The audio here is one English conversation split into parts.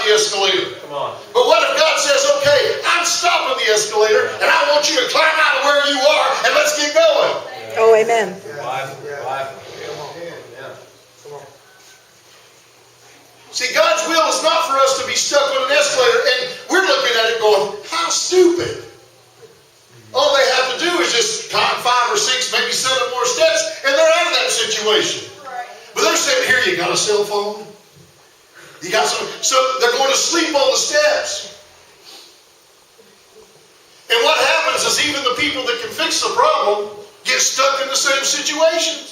the escalator. Come on. But what if God says, okay, I'm stopping the escalator, and I want you to climb out of where you are, and let's get going. Oh, amen. See, God's will is not for us to be stuck on an escalator, and we're looking at it going, how stupid. All they have to do is just climb 5 or 6, maybe 7 more steps, and they're out of that situation. But they're sitting here, you got a cell phone? You got some, so they're going to sleep on the steps. And what happens is even the people that can fix the problem get stuck in the same situations.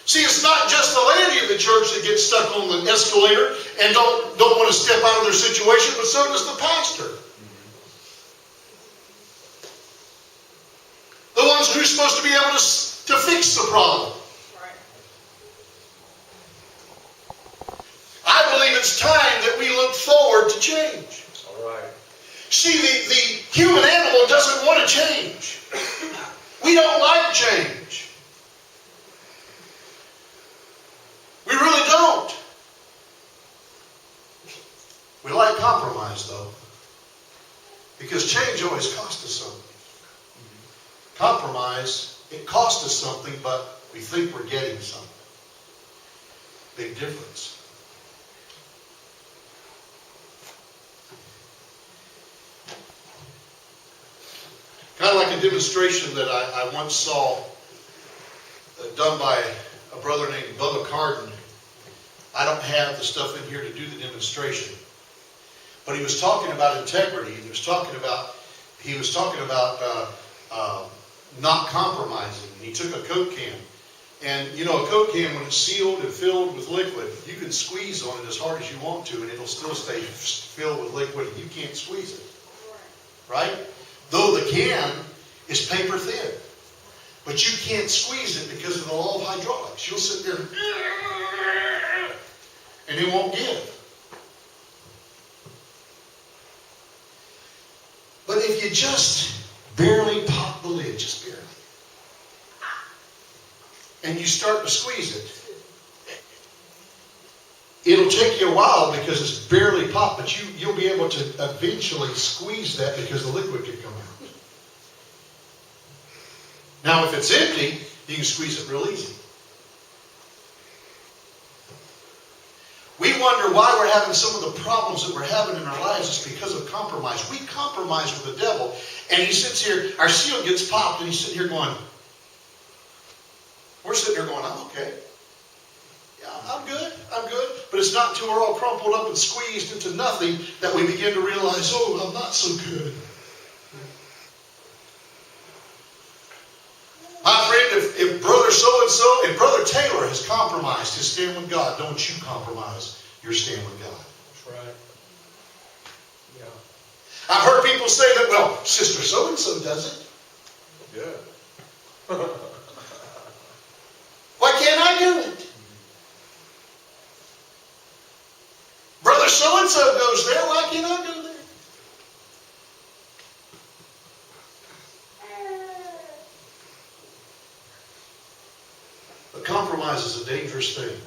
See, it's not just the laity of the church that gets stuck on the escalator and don't want to step out of their situation, but so does the pastor. The ones who's supposed to be able to fix the problem. I believe it's time that we look forward to change. All right. See, the human animal doesn't want to change. We don't like change. We really don't. We like compromise, though. Because change always costs us something. Compromise, it costs us something, but we think we're getting something. Big difference. Kind of like a demonstration that I once saw done by a brother named Bubba Carden. I don't have the stuff in here to do the demonstration. But he was talking about integrity. He was talking about not compromising. He took a Coke can. And you know, a Coke can, when it's sealed and filled with liquid, you can squeeze on it as hard as you want to, and it'll still stay filled with liquid, and you can't squeeze it. Right? Though the can is paper thin. But you can't squeeze it because of the law of hydraulics. You'll sit there and it won't give. But if you just barely pop the lid, just barely, and you start to squeeze it, it'll take you a while because it's barely popped, but you'll be able to eventually squeeze that because the liquid can come out. Now, if it's empty, you can squeeze it real easy. We wonder why we're having some of the problems that we're having in our lives. It's because of compromise. We compromise with the devil, and he sits here, our seal gets popped, and he's sitting here going, we're sitting here going, I'm okay. Yeah, I'm good. But it's not until we're all crumpled up and squeezed into nothing that we begin to realize, oh, I'm not so good. My friend, if brother so-and-so, if brother Taylor has compromised his stand with God, don't you compromise your stand with God. That's right. Yeah. I've heard people say that, well, sister so-and-so does it. Good. Why can't I do it? Brother so-and-so goes there, why can't I go there? But compromise is a dangerous thing.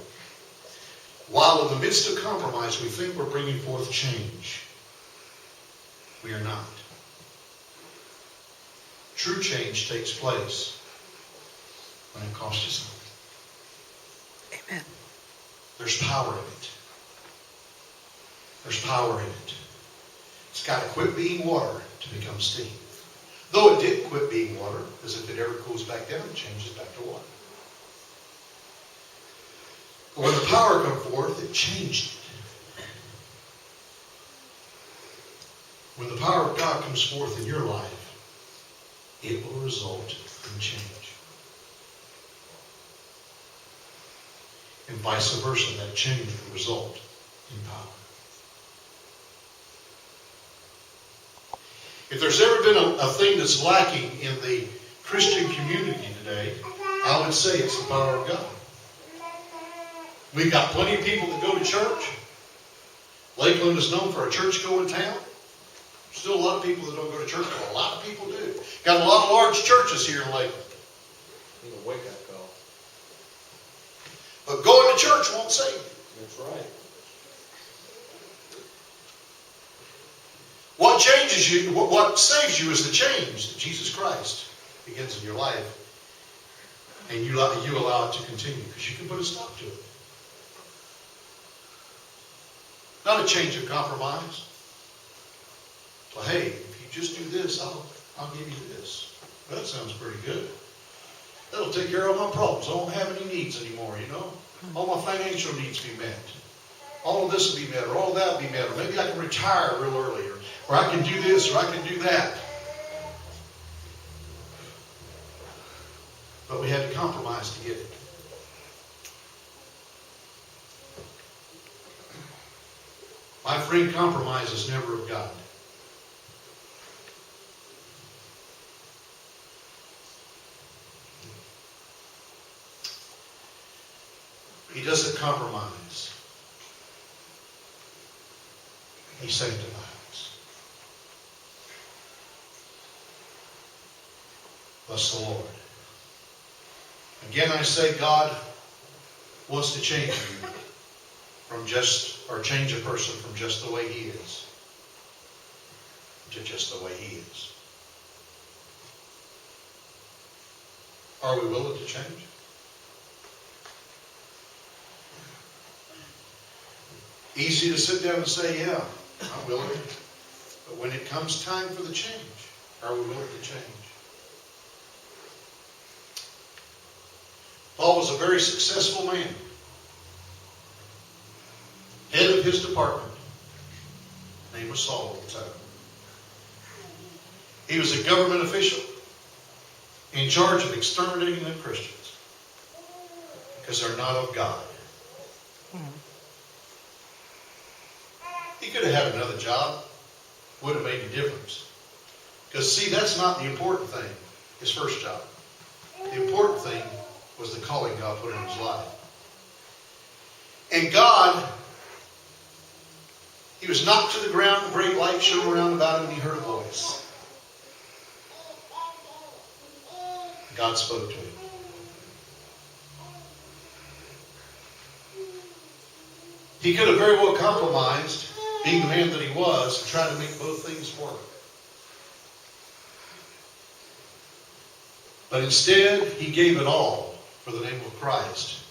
While in the midst of compromise, we think we're bringing forth change. We are not. True change takes place when it costs you something. Amen. There's power in it. There's power in it. It's got to quit being water to become steam. Though it did quit being water, because if it ever cools back down, it changes back to water. But when the power comes forth, it changed it. When the power of God comes forth in your life, it will result in change. And vice versa, that change will result in power. If there's ever been a thing that's lacking in the Christian community today, I would say it's the power of God. We've got plenty of people that go to church. Lakeland is known for a church-going town. Still a lot of people that don't go to church, but a lot of people do. Got a lot of large churches here in Lakeland. Need a wake-up call. But going to church won't save you. changes you, what saves you is the change that Jesus Christ begins in your life. And you allow it to continue, because you can put a stop to it. Not a change of compromise. So, hey, if you just do this, I'll give you this. Well, that sounds pretty good. That'll take care of my problems. I won't have any needs anymore, you know. All my financial needs be met. All of this will be met, or all of that will be met. Or maybe I can retire real early, or I can do this, or I can do that. But we had to compromise to get it. My friend, compromise is never of God. He doesn't compromise. He sanctifies. Bless the Lord. Again, I say God wants to change you from change a person from just the way he is to just the way he is. Are we willing to change? Easy to sit down and say, yeah, I'm willing. But when it comes time for the change, are we willing to change? Paul was a very successful man. Head of his department. His name was Saul at the time. He was a government official in charge of exterminating the Christians because they're not of God. He could have had another job. Would have made a difference. Because, see, that's not the important thing. His first job. The important thing was the calling God put in his life. And God, he was knocked to the ground, a great light shone around about him, and he heard a voice. God spoke to him. He could have very well compromised, being the man that he was, and tried to make both things work. But instead, he gave it all for the name of Christ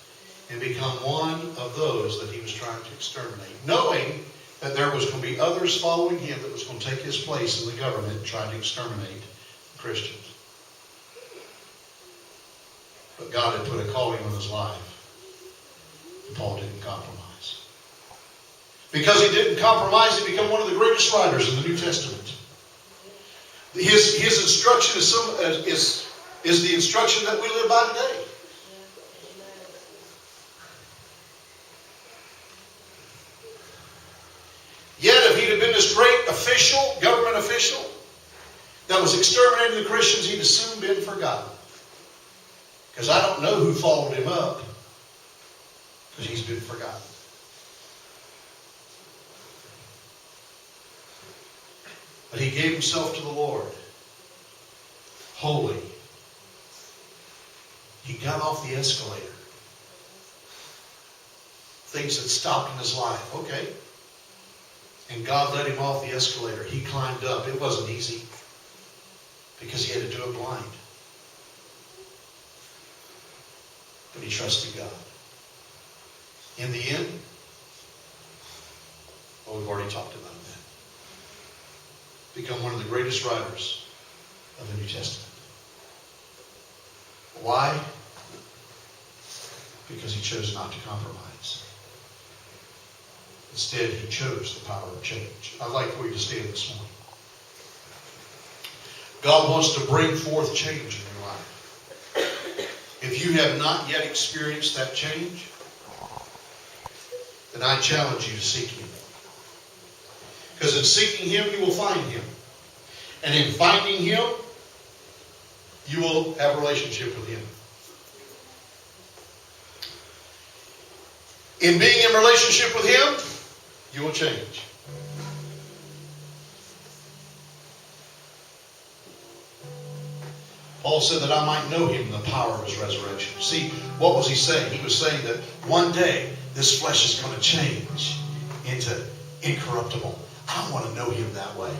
and become one of those that he was trying to exterminate, knowing that there was going to be others following him that was going to take his place in the government trying to exterminate Christians. But God had put a calling on his life. And Paul didn't compromise. Because he didn't compromise, he became one of the greatest writers in the New Testament. His instruction is the instruction that we live by today. Yet if he'd have been this great official, government official, that was exterminating the Christians, he'd have soon been forgotten. Because I don't know who followed him up, because he's been forgotten. But he gave himself to the Lord. Holy. He got off the escalator. Things had stopped in his life. Okay. And God led him off the escalator. He climbed up. It wasn't easy. Because he had to do it blind. But he trusted God. In the end, well, we've already talked about that. Become one of the greatest writers of the New Testament. Why? Because he chose not to compromise. Instead, he chose the power of change. I'd like for you to stand this morning. God wants to bring forth change in your life. If you have not yet experienced that change, then I challenge you to seek him. Because in seeking him, you will find him. And in finding him, you will have a relationship with him. In being in relationship with him, you will change. Paul said that I might know him in the power of his resurrection. See, what was he saying? He was saying that one day this flesh is going to change into incorruptible. I want to know him that way.